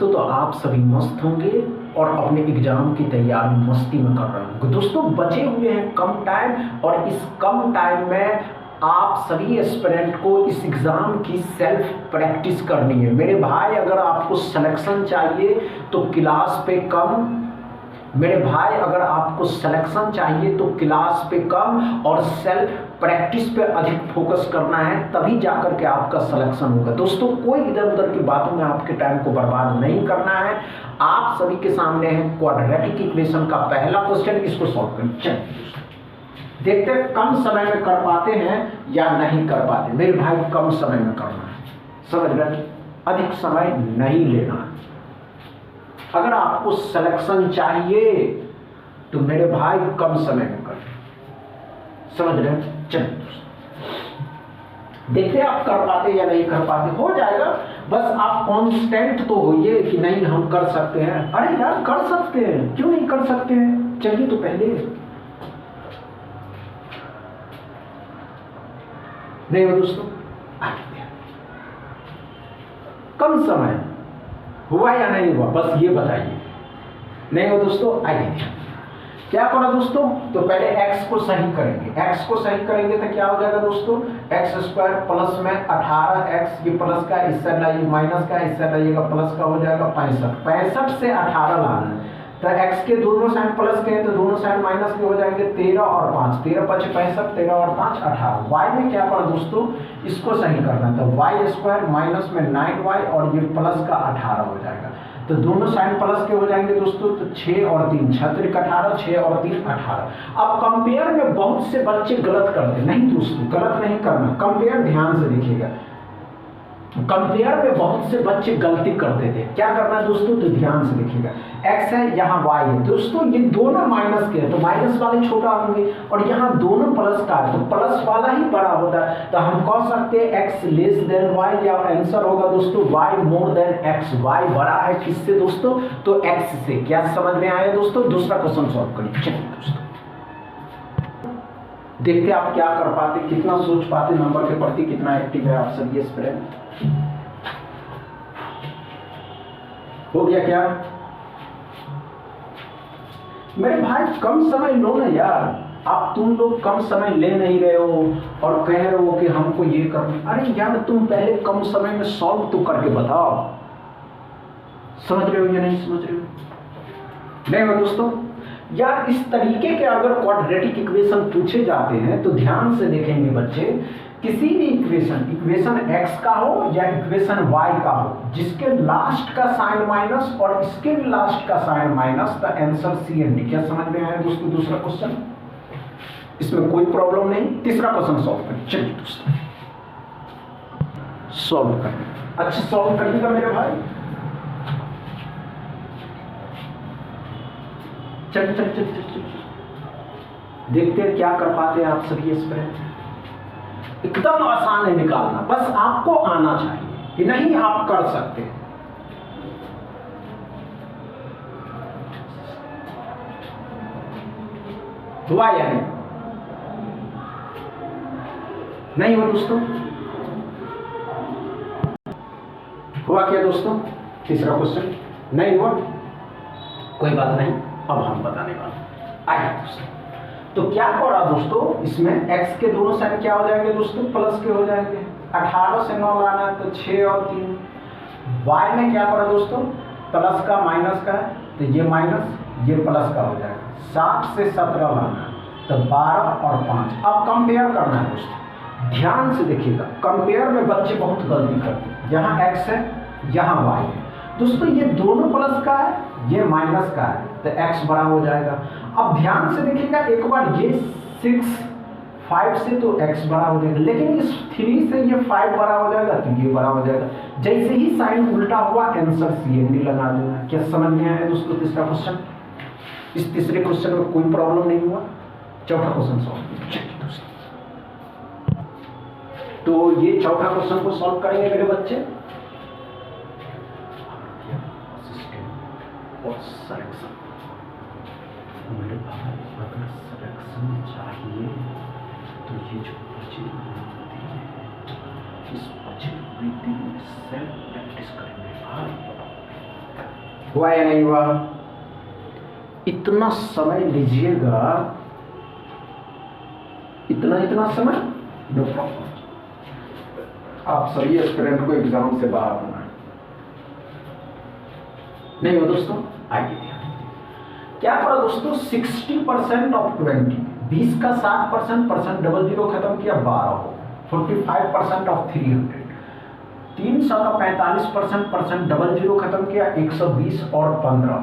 दोस्तों, तो आप सभी मस्त होंगे और अपने एग्जाम की तैयारी मस्ती में कर रहे होंगे। दोस्तों, बचे हुए हैं कम टाइम और इस कम टाइम में आप सभी एस्पिरेंट को इस एग्ज़ाम की सेल्फ प्रैक्टिस करनी है। मेरे भाई, अगर आपको सिलेक्शन चाहिए तो क्लास पे कम, मेरे भाई अगर आपको सिलेक्शन चाहिए तो क्लास पे कम और सेल्फ प्रैक्टिस पे अधिक फोकस करना है, तभी जाकर के आपका सिलेक्शन होगा। दोस्तों, कोई इधर उधर की बातों में आपके टाइम को बर्बाद नहीं करना है। आप सभी के सामने है क्वाड्रेटिक इक्वेशन का पहला क्वेश्चन, इसको सॉल्व करें। देखते हैं कम समय में कर पाते हैं या नहीं कर पाते। मेरे भाई, कम समय में करना है, समझ रहे, अधिक समय नहीं लेना है। अगर आपको सिलेक्शन चाहिए तो मेरे भाई कम समय में कर, समझ रहे हैं। चलिए देखते हैं आप कर पाते या नहीं कर पाते। हो जाएगा, बस आप कॉन्स्टेंट तो होइए कि नहीं हम कर सकते हैं। अरे यार, कर सकते हैं, क्यों नहीं कर सकते हैं। चलिए तो पहले नहीं हो दोस्तों, कम समय हुआ या नहीं हुआ, बस ये बताइए। नहीं हो दोस्तों, आइए क्या करो दोस्तों, तो पहले x को सही करेंगे। x को सही करेंगे तो क्या हो जाएगा दोस्तों, एक्स स्क्वायर प्लस में 18x, ये प्लस का हिस्सा लाइए, माइनस का हिस्सा लाइएगा, प्लस का हो जाएगा 65। 65 से 18 लाना है तो x के दोनों साइड प्लस के हैं तो दोनों साइड माइनस के हो जाएंगे। 13 और 5, 13 5 65, 13 और 5 18। y में क्या पड़ा दोस्तों, इसको सही करना है तो वाई स्क्वायर माइनस में 9y और ये प्लस का 18 हो जाएगा। तो दोनों साइड प्लस के हो जाएंगे दोस्तों, तो 6 और 3 36 18, 6 और 3 18। अब कंपेयर में बहुत से बच्चे गलत करते, नहीं दोस्तों गलत नहीं करना, कंपेयर ध्यान से देखिएगा। कंपेयर में बहुत से बच्चे गलती करते थे। क्या करना है दोस्तों, तो ध्यान से देखिएगा। x है, यहाँ y है दोस्तों, ये दोनों माइनस के हैं तो माइनस वाले छोटा होंगे, और यहाँ दोनों प्लस का है तो प्लस वाला ही बड़ा होता है। तो हम कह सकते हैं x लेस देन y, या आंसर होगा दोस्तों y more than x। y बड़ा है किससे दोस्तों, तो x से। क्या समझ में आया दोस्तों। दूसरा क्वेश्चन सॉल्व करिए। चलिए दोस्तों, देखते आप क्या कर पाते, कितना सोच पाते, नंबर के प्रति कितना एक्टिव है आप सभी एस्पिरेंट। हो गया क्या मेरे भाई, कम समय लो ना यार। आप तुम लोग कम समय ले नहीं रहे हो और कह रहे हो कि हमको ये करना। अरे यार, तुम पहले कम समय में सॉल्व तो करके बताओ। समझ रहे हो या नहीं समझ रहे हो। नहीं हो दोस्तों यार, इस तरीके के अगर क्वाड्रेटिक इक्वेशन पूछे जाते हैं तो ध्यान से देखेंगे बच्चे। किसी भी इक्वेशन x का हो या इक्वेशन y का हो, जिसके लास्ट का साइन माइनस और इसके भी लास्ट का साइन माइनस, तो आंसर सी एंड डी। क्या समझ में आया दोस्तों दूसरा क्वेश्चन, इसमें कोई प्रॉब्लम नहीं। तीसरा क्वेश्चन सॉल्व करें। चलिए दोस्तों सॉल्व करें, अच्छे सॉल्व करिएगा मेरे भाई। चल चल चल चल चल देखते हैं क्या कर पाते हैं आप सभी एस्पिरेंट। एकदम आसान है निकालना, बस आपको आना चाहिए कि नहीं आप कर सकते हैं। हुआ या नहीं, नहीं हुआ दोस्तों, हुआ क्या दोस्तों। तीसरा क्वेश्चन नहीं हुआ, कोई बात नहीं, अब हम बताने वाले। आइए दोस्तों, तो क्या करा दोस्तों, इसमें x के दोनों साइड क्या हो जाएंगे दोस्तों, प्लस के हो जाएंगे। 18 से 9 लाना है तो 6 और 3। y में क्या करा दोस्तों, प्लस का माइनस का है तो ये माइनस ये प्लस का हो जाएगा। 60 से 17 लाना है तो 12 और 5। अब कंपेयर करना है दोस्तों, ध्यान से देखिएगा। कंपेयर में बच्चे बहुत गलती करते हैं, यहाँ x है यहाँ y है दोस्तों, ये दोनों प्लस का है ये माइनस का है तो x बड़ा हो जाएगा। अब ध्यान से देखिएगा एक बार, ये 6 5 से तो x बड़ा हो जाएगा, लेकिन इस 3 से ये 5 बड़ा हो जाएगा तो ये बड़ा हो जाएगा। जैसे ही साइन उल्टा हुआ आंसर CND लगा देना। क्या समझ में आया दोस्तों तीसरा क्वेश्चन। इस तीसरे क्वेश्चन में कोई प्रॉब्लम नहीं हुआ। चौथा क्वेश्चन सॉल्व। तो ये चौथा क्वेश्चन को सॉल्व करेंगे मेरे बच्चे। और सिलेक्शन, मेरे भाई अगर सिलेक्शन चाहिए तो ये जो बचत वृत्ति है, इस बचत वृत्ति में सेल्फ प्रैक्टिस करेंगे भाई। हुआ या नहीं हुआ? इतना समय लीजिएगा, इतना समय, नो प्रॉब्लम। आप सभी एस्पिरेंट को एग्जाम से बाहर होना है, नहीं हो दोस्तों? आइए ध्यान, क्या करो दोस्तों, 60% ऑफ 20, 20 का 60%, परसेंट डबल जीरो खत्म किया 12 हो, 45% ऑफ 300, 300 का 45%, परसेंट डबल जीरो खत्म किया 120 और 15,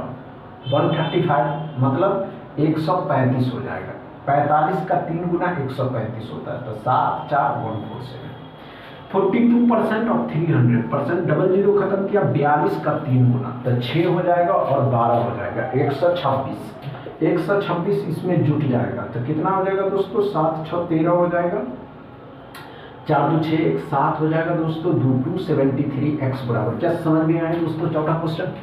135, मतलब 135 हो जाएगा। 45 का 3 गुना 135 होता है, तो 7 4 147। 42% ऑफ 300, परसेंट डबल जीरो खत्म किया 42 का 3 गुना, तो 6 हो जाएगा और 12 हो जाएगा, 126। 126 इसमें जुट जाएगा, तो कितना हो जाएगा दोस्तों? 7 6 13 हो जाएगा, 4 2 6 7 हो जाएगा दोस्तों, 273 x बराबर। क्या समझ में आया दोस्तों? चौथा क्वेश्चन,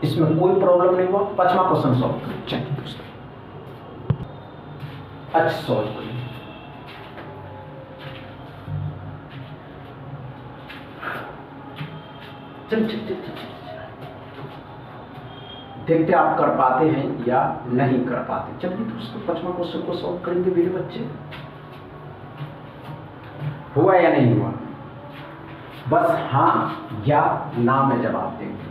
इसमें कोई प्रॉब्लम नहीं हुआ। 5वां क्वेश्चन सॉल्व करें, चलिए दोस्तों। अच्छा सॉल्व करिए, चल देखते आप कर पाते हैं या नहीं कर पाते। चलिए दोस्तों 5वां क्वेश्चन को सॉल्व करेंगे मेरे बच्चे। हुआ या नहीं हुआ? बस हाँ या ना में जवाब देंगे।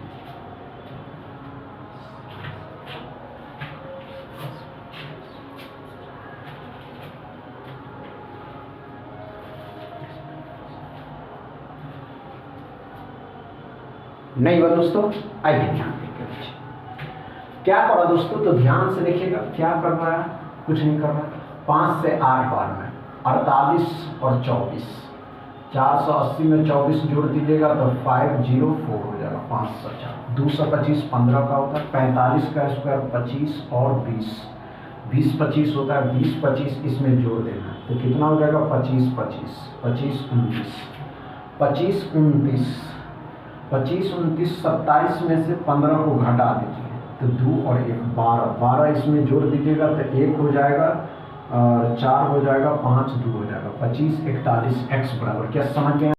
नहीं हुआ दोस्तों? आइए ध्यान देंगे बच्चे, क्या करा दोस्तों, तो ध्यान से देखिएगा क्या कर रहा है, कुछ नहीं कर रहा है। 5 से 8 बार में 48 और 24, 480 में 24 जोड़ दीजिएगा तो 504 हो जाएगा, 504। 225 15 का होता है, 45 का स्क्वायर 25 और 20, 20 25 होता है, 20 25 इसमें जोड़ देना है, तो कितना हो जाएगा? 25 25 25 29, 25 29 25 29 27 में से 15 को घटा दीजिए तो 2 और 1 12, 12 इसमें जोड़ दीजिएगा तो 1 हो जाएगा और 4 हो जाएगा, 5 2 हो जाएगा, 25 41 x बराबर। क्या समझ में